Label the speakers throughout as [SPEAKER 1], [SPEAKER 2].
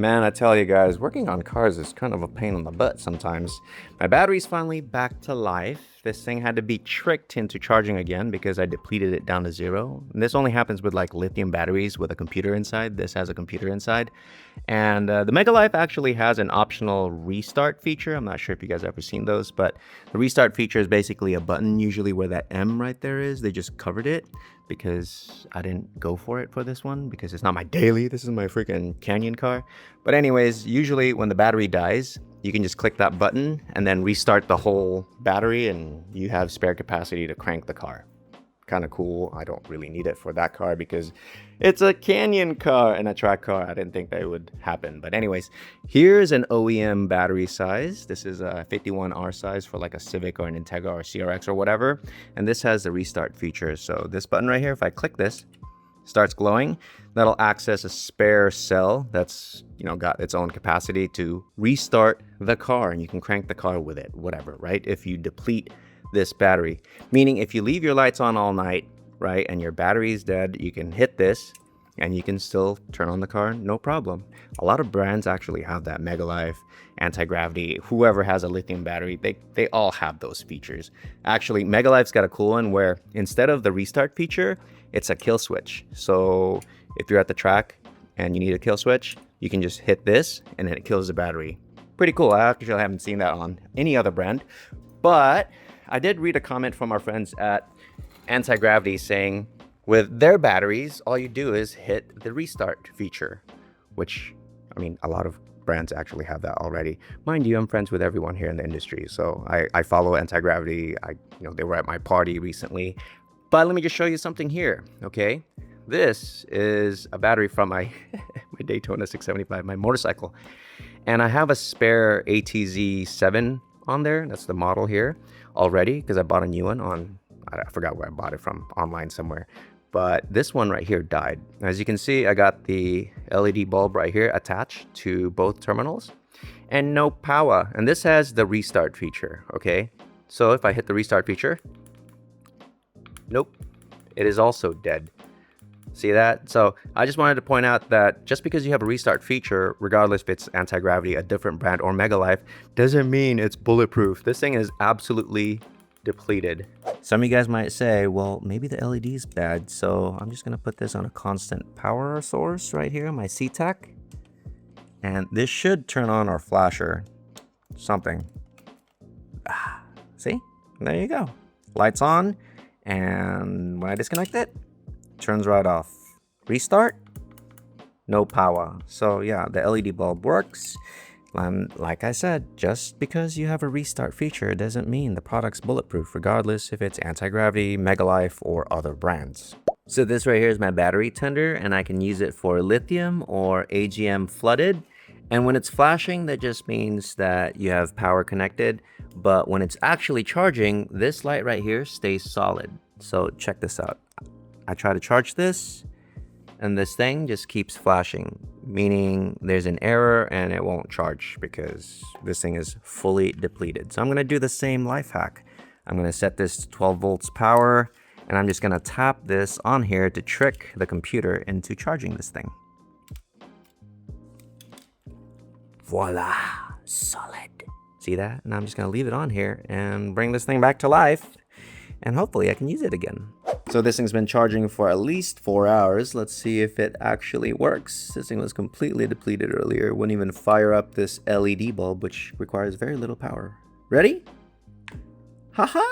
[SPEAKER 1] Man, I tell you guys, working on cars is kind of a pain in the butt sometimes. My battery's finally back to life. This thing had to be tricked into charging again because I depleted it down to 0. And this only happens with like lithium batteries with a computer inside. This has a computer inside. And the Mega Life actually has an optional restart feature. I'm not sure if you guys have ever seen those, but the restart feature is basically a button, usually where that M right there is. They just covered it because I didn't go for it for this one because it's not my daily. This is my freaking Canyon car. But anyways, usually when the battery dies, you can just click that button and then restart the whole battery and you have spare capacity to crank the car. Kind of cool. I don't really need it for that car because it's a Canyon car and a track car. I didn't think that would happen. But anyways, here's an OEM battery size. This is a 51R size for like a Civic or an Integra or CRX or whatever. And this has the restart feature. So this button right here, if I click this, starts glowing. That'll access a spare cell that's, got its own capacity to restart the car, and you can crank the car with it, whatever, right? If you deplete this battery, meaning if you leave your lights on all night, right, and your battery is dead, you can hit this and you can still turn on the car, no problem. A lot of brands actually have that. Mega Life, Anti-Gravity, whoever has a lithium battery, they all have those features. Actually, Mega Life's got a cool one where instead of the restart feature, it's a kill switch. So if you're at the track and you need a kill switch, you can just hit this and then it kills the battery. Pretty cool. I actually haven't seen that on any other brand, but I did read a comment from our friends at Anti-Gravity saying with their batteries, all you do is hit the restart feature, which, I mean, a lot of brands actually have that already. Mind you, I'm friends with everyone here in the industry, so I follow Anti-Gravity. They were at my party recently. But let me just show you something here, okay? This is a battery from my my Daytona 675, my motorcycle. And I have a spare ATZ7 on there. That's the model here already because I bought a new one on, I forgot where I bought it from, online somewhere. But this one right here died. As you can see, I got the LED bulb right here attached to both terminals and no power. And this has the restart feature, okay? So if I hit the restart feature, nope, it is also dead. See that? So I just wanted to point out that just because you have a restart feature, regardless if it's Anti-Gravity, a different brand, or Mega Life, doesn't mean it's bulletproof. This thing is absolutely depleted. Some of you guys might say, well, maybe the LED is bad, so I'm just going to put this on a constant power source right here, my CTAC. And this should turn on our flasher. Something. See? There you go. Lights on. And when I disconnect it, turns right off. Restart, no power. So yeah, the LED bulb works. And like I said, just because you have a restart feature doesn't mean the product's bulletproof, regardless if it's Anti-Gravity, Mega Life, or other brands. So this right here is my battery tender, and I can use it for lithium or AGM flooded. And when it's flashing, that just means that you have power connected. But when it's actually charging, this light right here stays solid. So check this out. I try to charge this, and this thing just keeps flashing, meaning there's an error and it won't charge because this thing is fully depleted. So I'm going to do the same life hack. I'm going to set this to 12 volts power, and I'm just going to tap this on here to trick the computer into charging this thing. Voila, solid. See that? And I'm just going to leave it on here and bring this thing back to life, and hopefully I can use it again. So this thing's been charging for at least 4 hours. Let's see if it actually works. This thing was completely depleted earlier. Wouldn't even fire up this LED bulb, which requires very little power. Ready? Haha!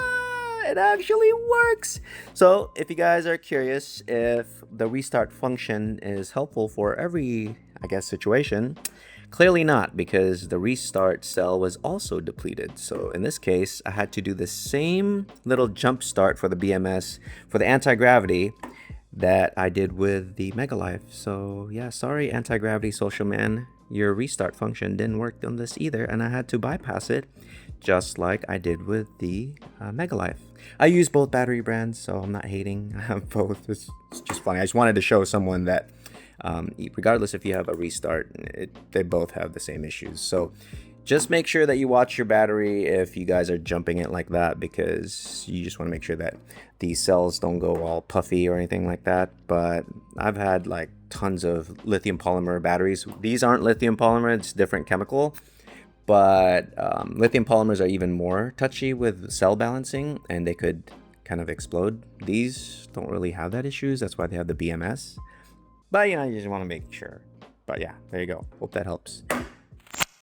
[SPEAKER 1] It actually works! So if you guys are curious if the restart function is helpful for every, situation, clearly not, because the restart cell was also depleted. So in this case, I had to do the same little jump start for the BMS, for the Anti-Gravity, that I did with the Mega Life. So yeah, sorry Anti-Gravity Social Man, your restart function didn't work on this either, and I had to bypass it, just like I did with the Mega Life. I use both battery brands, so I'm not hating. I have both. It's just funny. I just wanted to show someone that regardless if you have a restart, they both have the same issues. So Just make sure that you watch your battery if you guys are jumping it like that, because you just want to make sure that these cells don't go all puffy or anything like that. But I've had like tons of lithium polymer batteries. These aren't lithium polymer, it's different chemical. But lithium polymers are even more touchy with cell balancing, and they could kind of explode. These don't really have that issues. That's why they have the BMS. But you know, you just want to make sure. But yeah, there you go. Hope that helps.